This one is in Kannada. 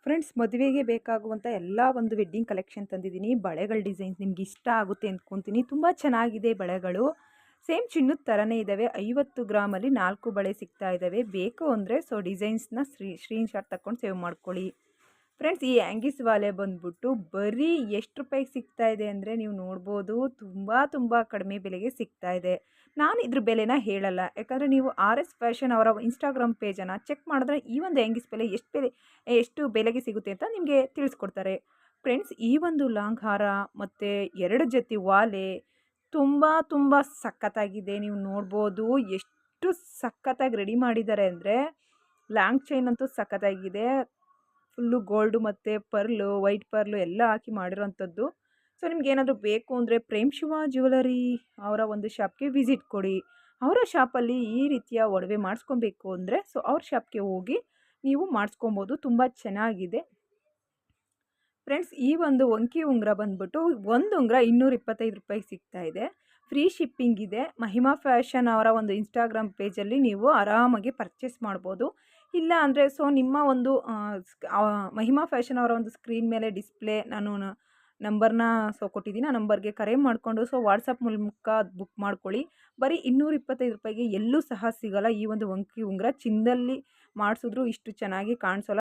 ಫ್ರೆಂಡ್ಸ್, ಮದುವೆಗೆ ಬೇಕಾಗುವಂಥ ಎಲ್ಲ ಒಂದು ವೆಡ್ಡಿಂಗ್ ಕಲೆಕ್ಷನ್ ತಂದಿದ್ದೀನಿ. ಬಳೆಗಳ ಡಿಸೈನ್ಸ್ ನಿಮ್ಗೆ ಇಷ್ಟ ಆಗುತ್ತೆ ಅಂದ್ಕೊತೀನಿ. ತುಂಬ ಚೆನ್ನಾಗಿದೆ ಬಳೆಗಳು. ಸೇಮ್ ಚಿನ್ನದ ಥರನೇ ಇದ್ದಾವೆ. 50 ಗ್ರಾಮಲ್ಲಿ 4 ಬಳೆ ಸಿಗ್ತಾ ಇದ್ದಾವೆ. ಬೇಕು ಅಂದರೆ ಡಿಸೈನ್ಸ್ನ ಸ್ಕ್ರೀನ್‌ಶಾಟ್ ತಗೊಂಡು ಸೇವ್ ಮಾಡ್ಕೊಳ್ಳಿ. ಫ್ರೆಂಡ್ಸ್, ಈ ಆ್ಯಂಗೀಸ್ ವಾಲೆ ಬಂದ್ಬಿಟ್ಟು ಬರೀ ಎಷ್ಟು ರೂಪಾಯಿಗೆ ಸಿಗ್ತಾ ಇದೆ ಅಂದರೆ ನೀವು ನೋಡ್ಬೋದು. ತುಂಬ ಕಡಿಮೆ ಬೆಲೆಗೆ ಸಿಗ್ತಾ ಇದೆ. ನಾನು ಇದ್ರ ಬೆಲೆನ ಹೇಳಲ್ಲ. ಯಾಕಂದರೆ ನೀವು ಆರ್ ಎಸ್ ಫ್ಯಾಷನ್ ಅವರ ಇನ್ಸ್ಟಾಗ್ರಾಮ್ ಪೇಜನ್ನು ಚೆಕ್ ಮಾಡಿದ್ರೆ ಈ ಒಂದು ಆ್ಯಂಗೀಸ್ ಬೆಲೆ ಎಷ್ಟು ಬೆಲೆಗೆ ಸಿಗುತ್ತೆ ಅಂತ ನಿಮಗೆ ತಿಳಿಸ್ಕೊಡ್ತಾರೆ. ಫ್ರೆಂಡ್ಸ್, ಈ ಒಂದು ಲಾಂಗ್ ಹಾರ ಮತ್ತು 2 ಜೊತೆ ವಾಲೆ ತುಂಬ ಸಖತ್ತಾಗಿದೆ. ನೀವು ನೋಡ್ಬೋದು ಎಷ್ಟು ಸಖತ್ತಾಗಿ ರೆಡಿ ಮಾಡಿದ್ದಾರೆ ಅಂದರೆ, ಲಾಂಗ್ ಚೈನ್ ಅಂತೂ ಸಖತ್ತಾಗಿದೆ. ಫುಲ್ಲು ಗೋಲ್ಡು ಮತ್ತು ಪರ್ಲು, ವೈಟ್ ಪರ್ಲು ಎಲ್ಲ ಹಾಕಿ ಮಾಡಿರೋವಂಥದ್ದು. ನಿಮ್ಗೇನಾದರೂ ಬೇಕು ಅಂದರೆ ಪ್ರೇಮ್ ಶಿವ ಜ್ಯುವೆಲರಿ ಅವರ ಒಂದು ಶಾಪ್ಗೆ ವಿಸಿಟ್ ಕೊಡಿ. ಅವರ ಶಾಪಲ್ಲಿ ಈ ರೀತಿಯ ಒಡವೆ ಮಾಡಿಸ್ಕೊಬೇಕು ಅಂದರೆ ಅವ್ರ ಶಾಪ್ಗೆ ಹೋಗಿ ನೀವು ಮಾಡಿಸ್ಕೊಬೋದು. ತುಂಬ ಚೆನ್ನಾಗಿದೆ. ಫ್ರೆಂಡ್ಸ್, ಈ ಒಂದು ವಂಕಿ ಉಂಗುರ ಬಂದ್ಬಿಟ್ಟು ಒಂದು ಉಂಗುರ 225 ರೂಪಾಯಿಗೆ ಸಿಗ್ತಾ ಇದೆ. ಫ್ರೀ ಶಿಪ್ಪಿಂಗ್ ಇದೆ. ಮಹಿಮಾ ಫ್ಯಾಷನ್ ಅವರ ಒಂದು ಇನ್ಸ್ಟಾಗ್ರಾಮ್ ಪೇಜಲ್ಲಿ ನೀವು ಆರಾಮಾಗಿ ಪರ್ಚೇಸ್ ಮಾಡ್ಬೋದು. ಇಲ್ಲ ಅಂದರೆ ನಿಮ್ಮ ಒಂದು ಮಹಿಮಾ ಫ್ಯಾಷನ್ ಅವರ ಒಂದು ಸ್ಕ್ರೀನ್ ಮೇಲೆ ಡಿಸ್ಪ್ಲೇ ನಾನು ನಂಬರ್ನ ಕೊಟ್ಟಿದ್ದೀನಿ. ಆ ನಂಬರ್ಗೆ ಕರೆ ಮಾಡಿಕೊಂಡು ವಾಟ್ಸಪ್ ಮೂಲಕ ಬುಕ್ ಮಾಡ್ಕೊಳ್ಳಿ. ಬರೀ 225 ರೂಪಾಯಿಗೆ ಎಲ್ಲೂ ಸಹ ಸಿಗಲ್ಲ. ಈ ಒಂದು ವಂಕಿ ಉಂಗುರ ಚಿನ್ನದಲ್ಲಿ ಮಾಡಿಸಿದ್ರು ಇಷ್ಟು ಚೆನ್ನಾಗಿ ಕಾಣಿಸೋಲ್ಲ.